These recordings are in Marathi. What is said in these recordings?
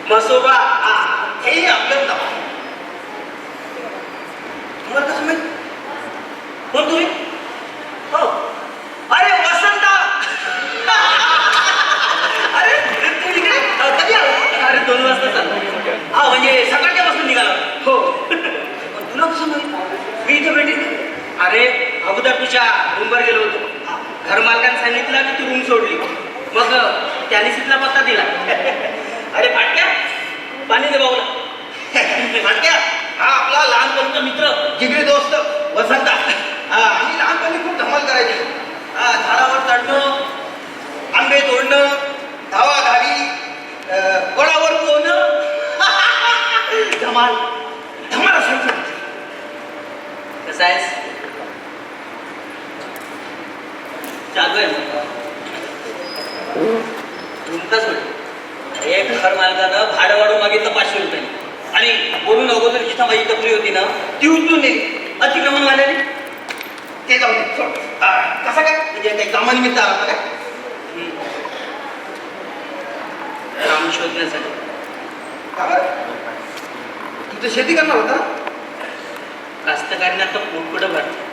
मसोबा हेही आपलं नाव. तुम्हाला कसं माहित? कोण तुम्ही? हो, अरे वसंत. अरे तू इकडे कधी आला? अरे 2 वाजता चाललो. हा म्हणजे सकाळच्या पासून निघाला. हो. पण तुला कसं माहित मी इथे भेटेन? अरे अगोदर तुझ्या रूमवर गेलो होतो. घर मालकाने सांगितलं की तू रूम सोडली. मग त्याने तिथला पत्ता दिला. अरे फाटक्या पाणी दे भाऊला. फाटक्या हा आपला लहानपणीचा मित्र जिगरी दोस्त वसंत. आम्ही लहानपणी खूप धमाल करायची. झाडावर चढणं, आंबे तोडणं, धावा धावी, वडावर पोहणं. धमाल धमाल असायची. कसं आहेस? चालू आहे तुमचाच म्हटलं. एक घर मालकानं भाडं वाढून मागितलं 500 रुपये आणि बोलून अगोदर जिथं माझी टपरी होती ना ती उचलून नेली. अतिक्रमण झाल्याने ते जाऊ दे. कसं काय म्हणजे काही कामानिमित्त आला होता काय? काम शोधण्यासाठी. का बरं? तू तर शेती करणार होता. कास्तकारीने आता पोट कुठं भरतं.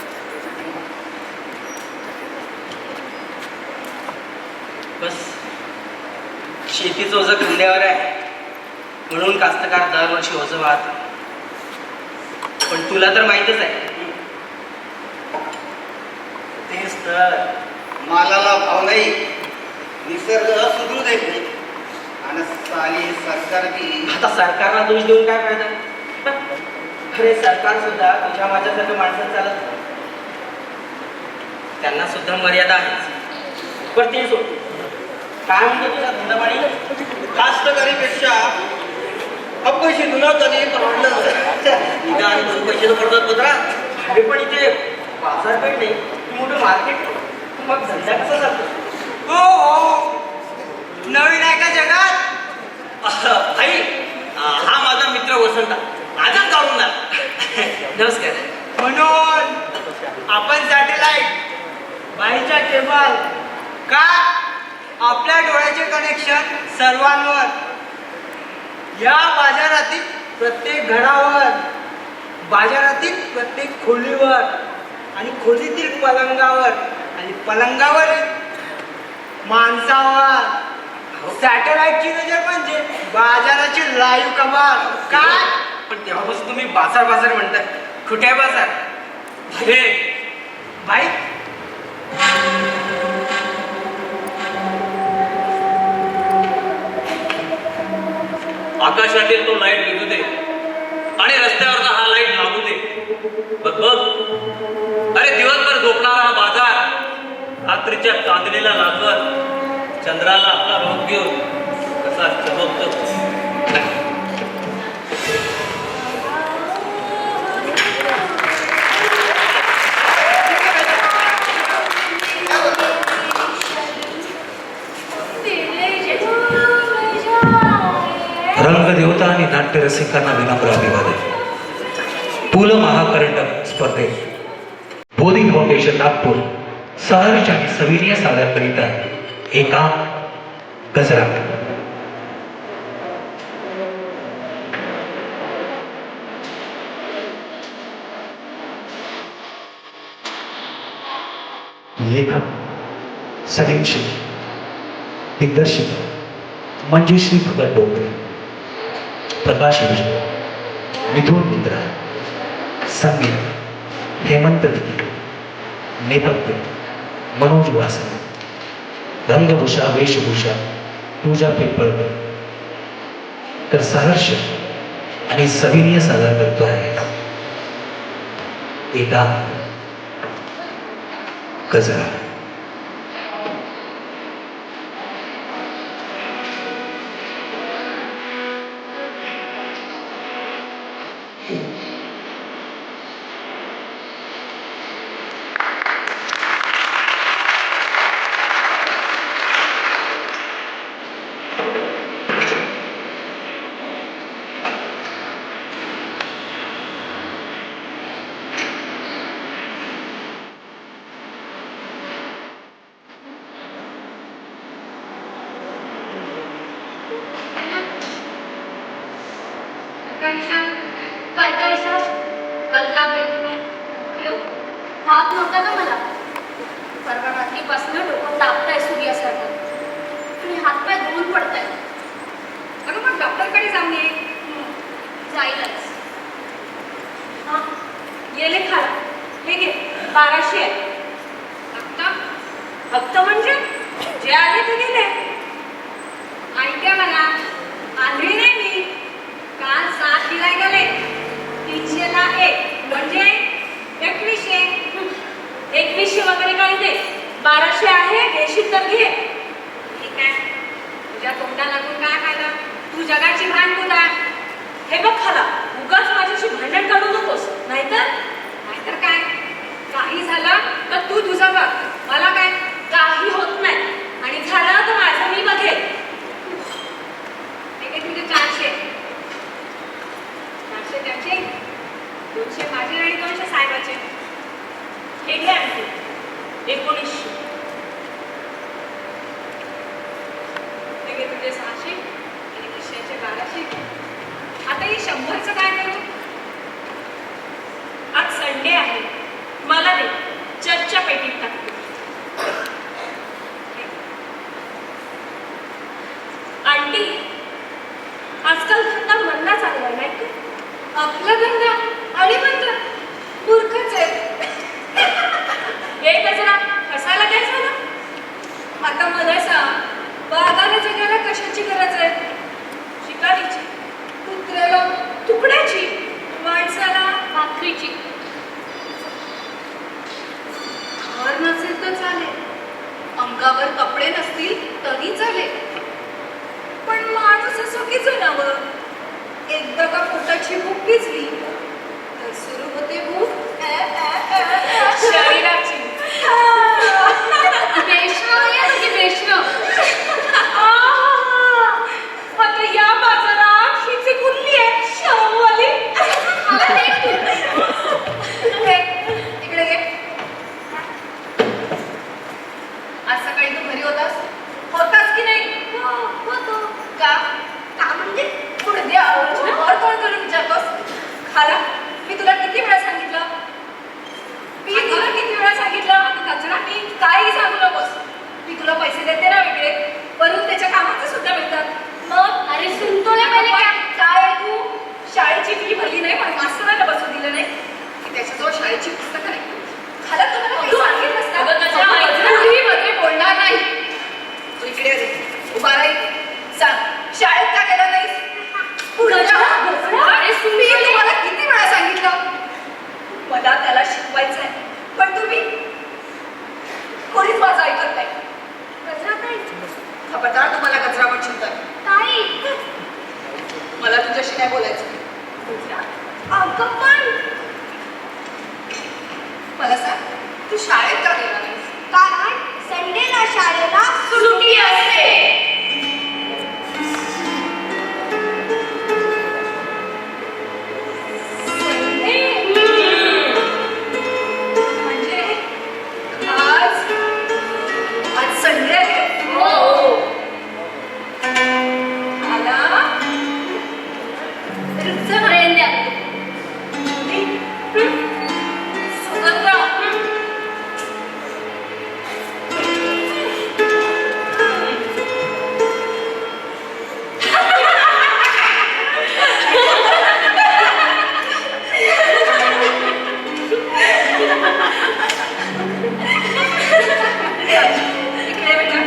बस शेतीचं ओझं खांद्यावर आहे म्हणून कास्तकार दरवर्षी ओझं वाहतो. पण तुला तर माहितच आहे. तेच तर मालाला भाव नाही, निसर्ग सुधरू देत नाही आणि साली सरकार बी. आता सरकारला दोष देऊन काय फायदा? अरे सरकार सुद्धा तुझ्या माझ्यासारख्या माणसात चालत नाही. त्यांना सुद्धा मर्यादा आहे. पण ते सोड. काय म्हणतो तुझा धंदापाणी? कास्तकारीपेक्षा अपयशी धुना कधी परवडलं. इथं आणि 2 पैसे तर पडतात पत्रा. अरे पण इथे बाजारपेठ नाही, मोठं मार्केट. मग धंदा कसा चालतो? हो हो, नवीन आहे का जगात? भाई हा माझा मित्र वसंत आजच जाऊन ना. नमस्कार. म्हणून आपण सॅटेलाइट बाईच्या केबल का आपल्या डोळ्याचे कनेक्शन सर्वांवर, या बाजारातील प्रत्येक घरावर, बाजारातील प्रत्येक खोलीवर आणि खोलीतील पलंगावर आणि पलंगावर माणसावर सॅटेलाइटची नजर म्हणजे बाजाराची लाईव्ह कमाल. काय पण तेव्हापासून तुम्ही बाजार बाजार म्हणताय. कुठे आहे बाजार? हे बाई आकाशातील तो लाईट विझू दे आणि रस्त्यावरचा हा लाईट लागू दे. बघ बघ, अरे दिवसभर झोपणारा हा बाजार रात्रीच्या चांदणीला लागत चंद्राला आपला रोग घेऊन कसा चमकतो. रंगदेवता आणि नाट्य रसिकांना विनम्र अभिवादन. पुल महाकरंडक स्पर्धेत बोधी फाउंडेशन नागपूर सहर्ष आणि सविनय सादर करीत आहे एका गजरा. लेखक सलीम शेख, दिग्दर्शक मंजुश्री भगत डोंगरे, प्रकाश विजय, मिथुन मित्रा, संगीत हेमंत दिघे, नेपथ्य मनोज वासने, रंगभूषा वेशभूषा पूजा पिंपळकर. तर सहर्ष आणि सविनय सादर करतो आहे एका गजरा. काय काय सर कल्ला हात नव्हता का मला परवा रात्रीपासून डोकं तापताय सूर्यासारखं आणि हातपाय धुवून पडताय. अगं मग डॉक्टरकडे जाऊन ये. जाईलच. हा गेले खाला. हे घे 1200 आहे. हप्ता हप्ता म्हणजे जे आले ते गेले. ऐका मला आंधळी नाही मी. काल 7 दिलाय गेले 300 ला 1 म्हणजे 2100. 2100 वगैरे काही दे 1200 आहे घेशील तर घे. ठीक आहे तुझ्या तोंडा लागून काय खायला तू जगाची भान कुठा. हे बघ खाला उगाच माझ्याशी भांडण काढू नकोस. नाहीतर काय काही झालं तर तू तुझं बघ. मला काय काही होत नाही आणि झालं तर माझं मी बघेल. हे तुझे 400 त्याचे 200 माझे आणि 200 साहेबाचे. हे घे आणखी 1900. हे घे तुझे 600 आणि 200चे 1200. आता हे 100चं काय करू. आज संडे आहे मला दे चर्चच्या पेटीत टाकते. आंटी आजकाल धंदा म्हणला चालला नाही का. आपला धंदा आणि म्हणतात मूर्खच आहे. हे गजरा कसायला काय झालं. आता मला सांग बागाला जगायला कशाची गरज आहे. शिकारीची कुत्र्याला तुकड्याची माणसाला भाकरीची. घर नसेल तर चालेल अंगावर कपडे नसतील तरी चालेल पण माणूस असो की जनावर एकदा का पोटाची भूक भिजली तर सुरू होते भूक शरीराची. वैष्णव या तुझी वैष्णव. आता या बाजारात हिची कुठली आहे शाहूवाली. इकडे घे. आज सकाळी तू घरी होतास की नाही. होतो. का म्हणजे पुढे द्या और कोण करून विचारतोस. खाला मी तुला किती वेळा सांगितलं. कचरा मी काही सांगू नकोस. मी तुला पैसे देते ना वेगळे वरून त्याच्या कामाचे सुद्धा मिळतात. मग अरे सुनतोला पहिले क्या काय तू शाळेची फी भरली नाही पण मास्तराला बसू दिलं नाही की त्याच्याजवळ शाळेची पुस्तकं नाही. खाला तुम्हाला काही सांगितलंस का. अगं कचरा माहिती मध्ये बोलणार नाही. तू इकडे आली उभा राही. सांग शाळेत का गेला नाहीस. अरे मी तुम्हाला किती वेळा सांगितलं मला त्याला शिकवायचंय पण तुम्ही कोणीच माझं ऐकत नाही. कचरा काय खबरदार तुम्हाला कचरा पण शिकताय. ताई मला तुझ्याशी नाही बोलायचं. अगं पण मला सांग तू शाळेत का गेला नाहीस. कारण संडेला शाळेला सुट्टी असते. म्हणजे आज संडे आहे. आला रिक्षा भरेन द्या. सुगंधा इकडे बेटा.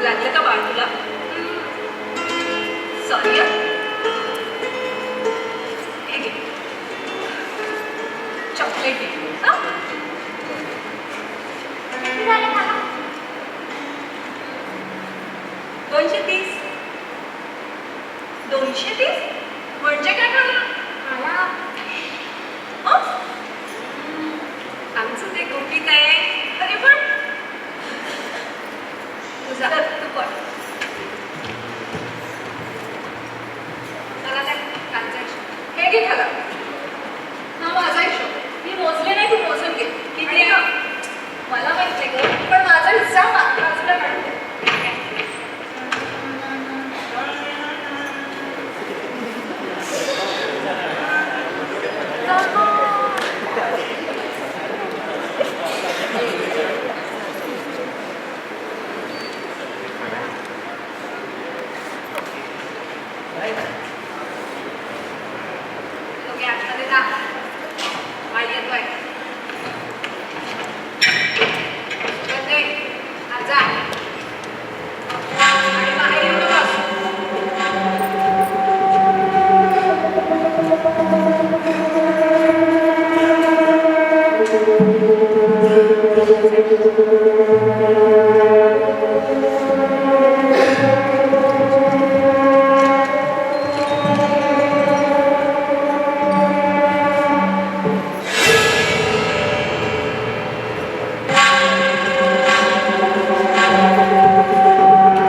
लागलं का बाळ तुला. सॉरी हे घे चॉकलेट घे. झालं का? 230 म्हणजे काय झालं. मला आमचं ते गुपित आहे तरी पण तुझा तू पण मला त्या कालचा हिशोब हे घे खाला. हा माझा हिशोब मी मोजले नाही तू मोजून घे. किती आहे का मला माहिती आहे ग पण माझा हिस्सा बाजूला काढते.